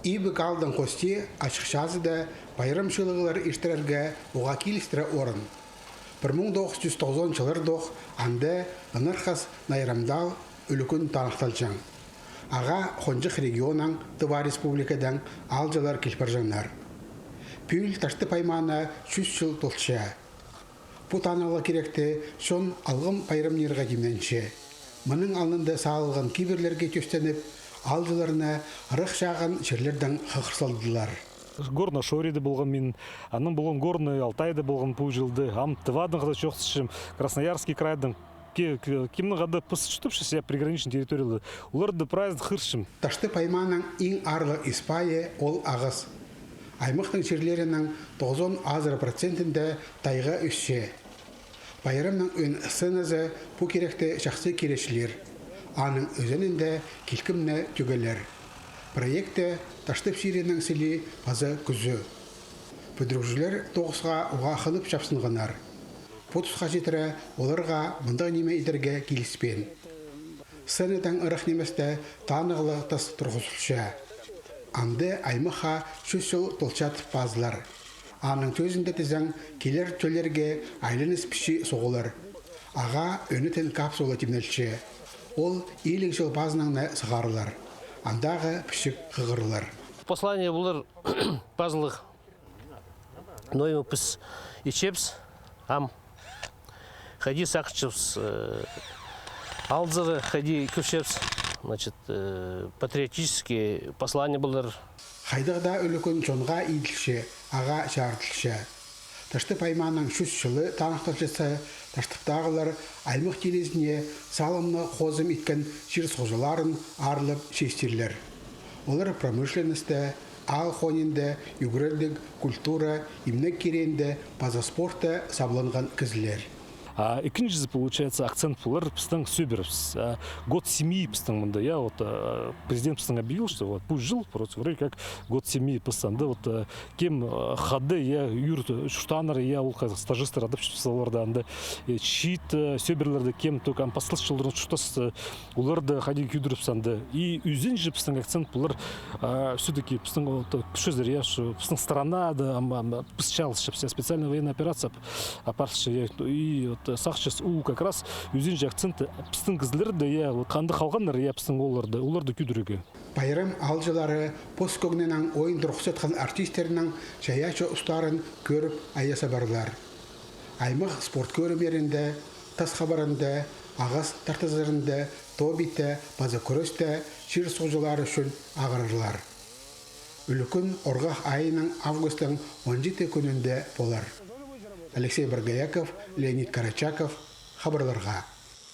Ибі қалдың қости ашықшазы да байрам шылығылар іштерерге оға келістірі орын. 1990 жылырдық анды ынырқас найрамдал үлікін танықталжан. Аға қонжық регионан Тыва республикадан алжалар келпіржанлар. Пүл ташты пайманы 100 жыл толша. Путаналы керекті сон алғым байрам нерға деменші. Мұның алынды сағылған киберлерге төстеніп, алжыларына ырық шағын жерлерден қықырсалдылар. Горна Шориде болған мен, анын болған Горны Алтайды болған бұл жылды, ам Тывадың ғада жоқсышым, Красноярский крайдың кемнің ғада пысыштыпшы себя приграничный территориялы. Оларды праздник хыршым. Ташты пайманың ең арлы Испания ол ағыз. Аймақтың жерлерінің 90% тайға үсше. Байрамның өн сынызы бұ керекті жақсы керешілер. Аның өзінінде келкімні түгелер. Проекты Таштып Сирияның селі базы күзі. Бүдірікжілер тоғысға оға қылып шапсынғанар. Потусқа жетірі оларға мұнда неме едерге келіспен. Сыныдан ұрық неместі танығылы тас тұрғысылша. Анды аймыға 100 жыл толчат базылар. Аның төзінде тізің келер төлерге айлыныз піші соғылыр. Аға өнітін капсула темнелші. Ол елік жыл базынаңна сығарылар. Андағы пішік қығырылар. Послание бұлар базылық. Ноймы піс ечепс, ам. Ходи сақчепс, алзыры, ходи көшепс. Значит, патриотические послания бұлар. Хайдығда өлікін жонға иділші, аға жартылшы. Ташты пайманың 100 жылы танықталшысы, таштықтағылар аймық телезіне салымны қозым еткен жер созыларын арылып шестерлер. Олар промышленісті, ал хонинді, югрелдік, культура, имнек керенді, база спорта сабланған кізілер. Екіншісі, получается, акцент бұлар пістің сөберіпс. Год семьи пістің мұнда. Я вот президент пістің объявил, что вот пусть жил, просто вроде как год семьи пістің. Да, вот кем хады, я юрт штаныр, я ол стажистер адып шыпсаларда, анда чит сөберлерді кем только ампасылш жылдырын шутас оларды хади күйдіріпсанды. И үзен же пістің акцент бұлар все-таки пістің күшөздер, я пістің сторона, да, пістчалыс, специальная военная операция, апаршы, и сақшыс у как раз үзен же акценті пістің кізлерді, я қанды қалғандар, я пістің оларды күйдіреге. Байрам алжылары посткөгненің ойын дұрқсетқан артистерінің жаяшы ұстарын көріп аяса барлар. Аймақ спорт көрімерінде, тас хабарында, ағас тартызырында, тобиті, база көрісті, жер соғжылары үшін ағырырлар. Үлікін орғақ айының августың 17 күнінде болар. Алексей Баргаяков, Леонид Карачаков, хабарларға.